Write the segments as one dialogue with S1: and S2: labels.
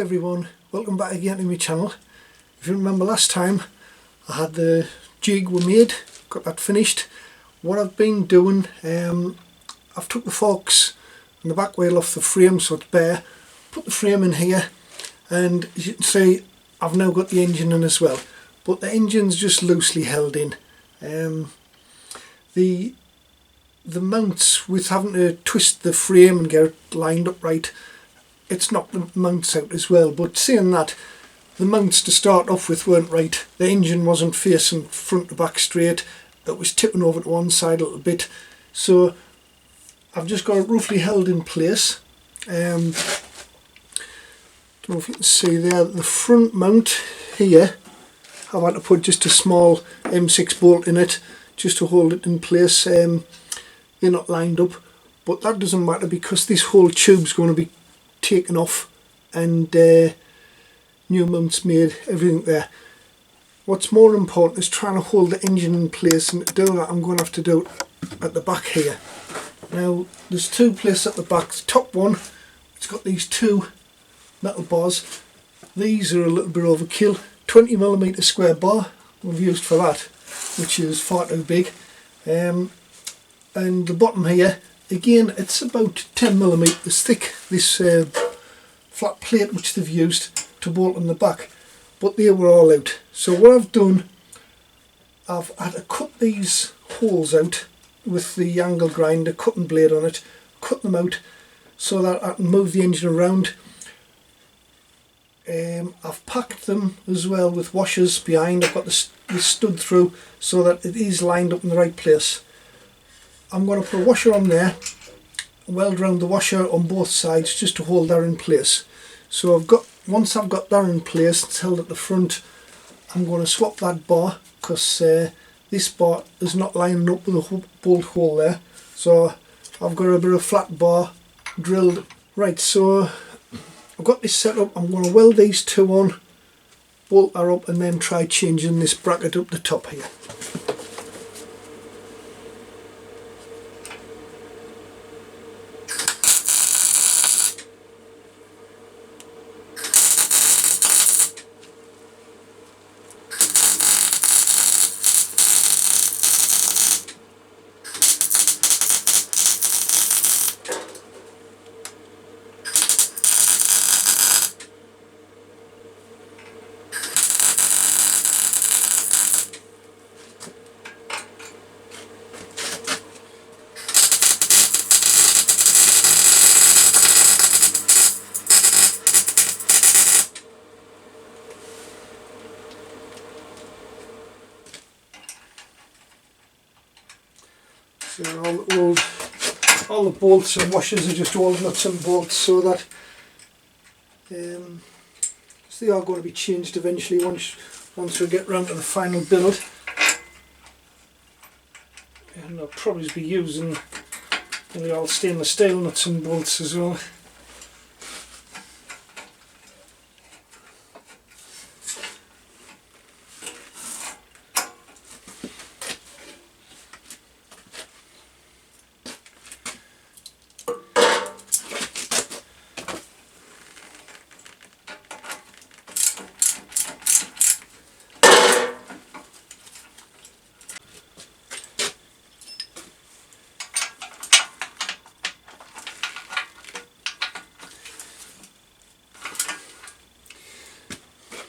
S1: everyone, welcome back again to my channel. If you remember last time I had the jig we made, got that finished. What I've been doing, I've took the forks and the back wheel off the frame so it's bare, put the frame in here, and as you can see I've now got the engine in as well, but the engine's just loosely held in. The mounts, with having to twist the frame and get it lined up right, it's knocked the mounts out as well. But saying that, the mounts to start off with weren't right. The engine wasn't facing front to back straight, it was tipping over to one side a little bit, so I've just got it roughly held in place. Don't know if you can see there, the front mount here, I've had to put just a small M6 bolt in it just to hold it in place. They're not lined up, but that doesn't matter because this whole tube's going to be taken off and new mounts made, everything there. What's more important is trying to hold the engine in place, and to do that I'm going to have to do it at the back here. Now there's two places at the back. The top one, it's got these two metal bars. These are a little bit overkill. 20mm square bar we've used for that, which is far too big. And the bottom here, again, it's about 10mm thick, this flat plate which they've used to bolt on the back, but they were all out. So what I've done, I've had to cut these holes out with the angle grinder, cutting blade on it, cut them out so that I can move the engine around. I've packed them as well with washers behind. I've got this stud through so that it is lined up in the right place. I'm going to put a washer on there, weld around the washer on both sides just to hold that in place. So once I've got that in place, it's held at the front, I'm going to swap that bar because this bar is not lining up with the bolt hole there. So I've got a bit of flat bar drilled. Right, so I've got this set up. I'm going to weld these two on, bolt that up, and then try changing this bracket up the top here. So all the bolts and washers are just all nuts and bolts, so that they are going to be changed eventually once we get round to the final build. And I'll probably be using all stainless steel nuts and bolts as well.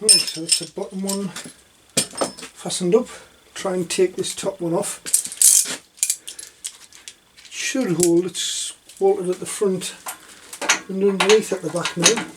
S1: Right, so that's the bottom one fastened up. Try and take this top one off. It should hold, it's bolted at the front and underneath at the back now.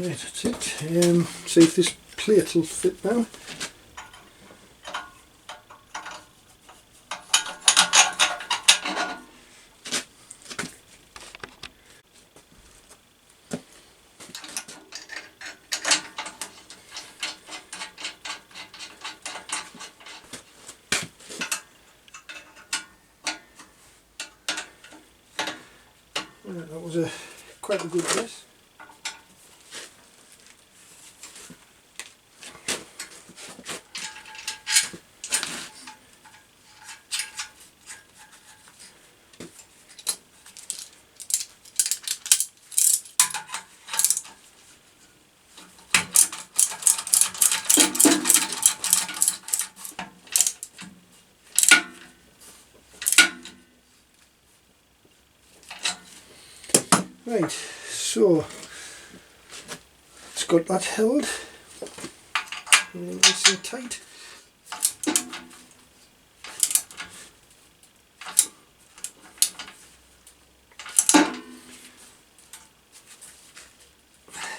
S1: Right, that's it. See if this plate will fit now. Right, that was quite a good guess. Right, so it's got that held nice and tight.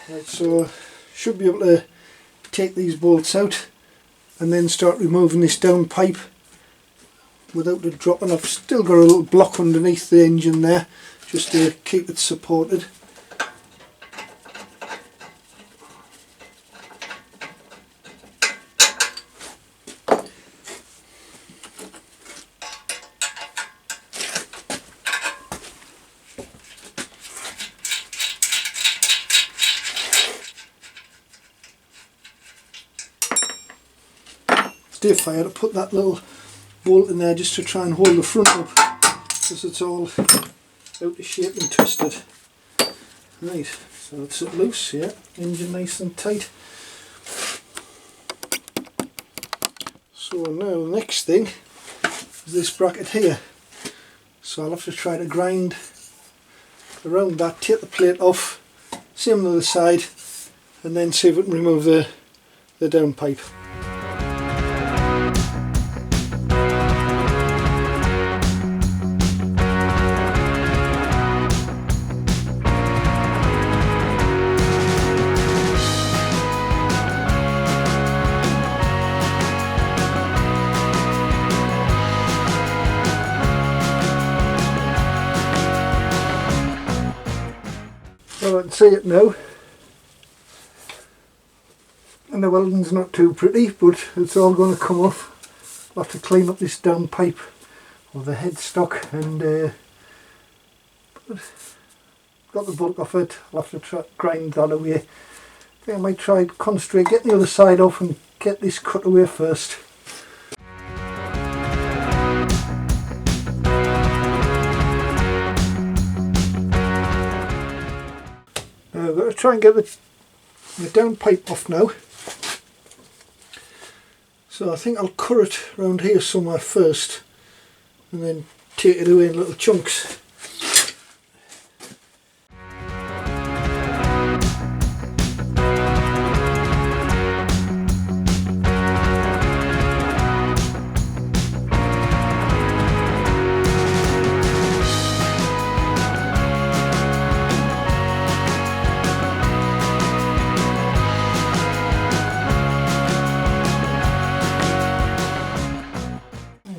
S1: Right, so should be able to take these bolts out and then start removing this down pipe without it dropping. I've still got a little block underneath the engine there just to keep it supported. Stiff, I had to put that little bolt in there just to try and hold the front up because it's all out of shape and twisted. Right, so it's loose, yeah, engine nice and tight. So now the next thing is this bracket here. So I'll have to try to grind around that, take the plate off, same on the other side, and then see if we can remove the downpipe. Well, I can see it now, and the welding's not too pretty, but it's all going to come off. I'll have to clean up this downpipe or the headstock, and got the bolt off it. I'll have to grind that away. I think I might try and concentrate, get the other side off and get this cut away first. I've got to try and get the downpipe off now. So I think I'll cut it around here somewhere first and then take it away in little chunks.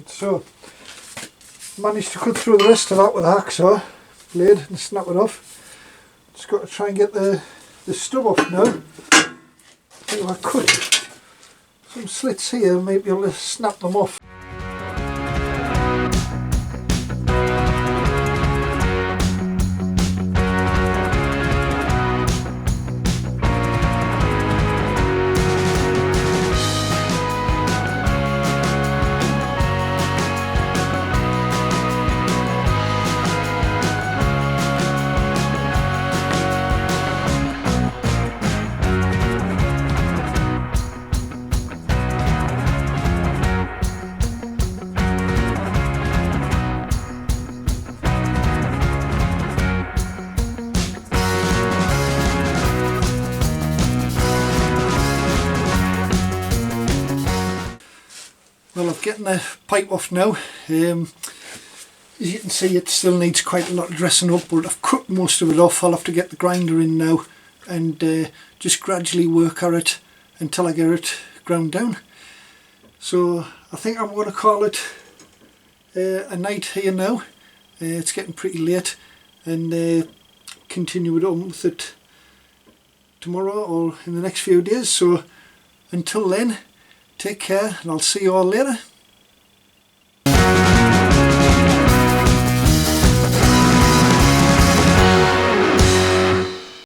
S1: So, managed to cut through the rest of that with a hacksaw blade and snap it off. Just got to try and get the stub off now. I think if I cut some slits here, I might be able to snap them off. Well, I've getting the pipe off now. As you can see, it still needs quite a lot of dressing up, but I've cut most of it off. I'll have to get the grinder in now and just gradually work at it until I get it ground down. So I think I'm going to call it a night here now. It's getting pretty late, and continue it on with it tomorrow or in the next few days. So until then, take care, and I'll see you all later.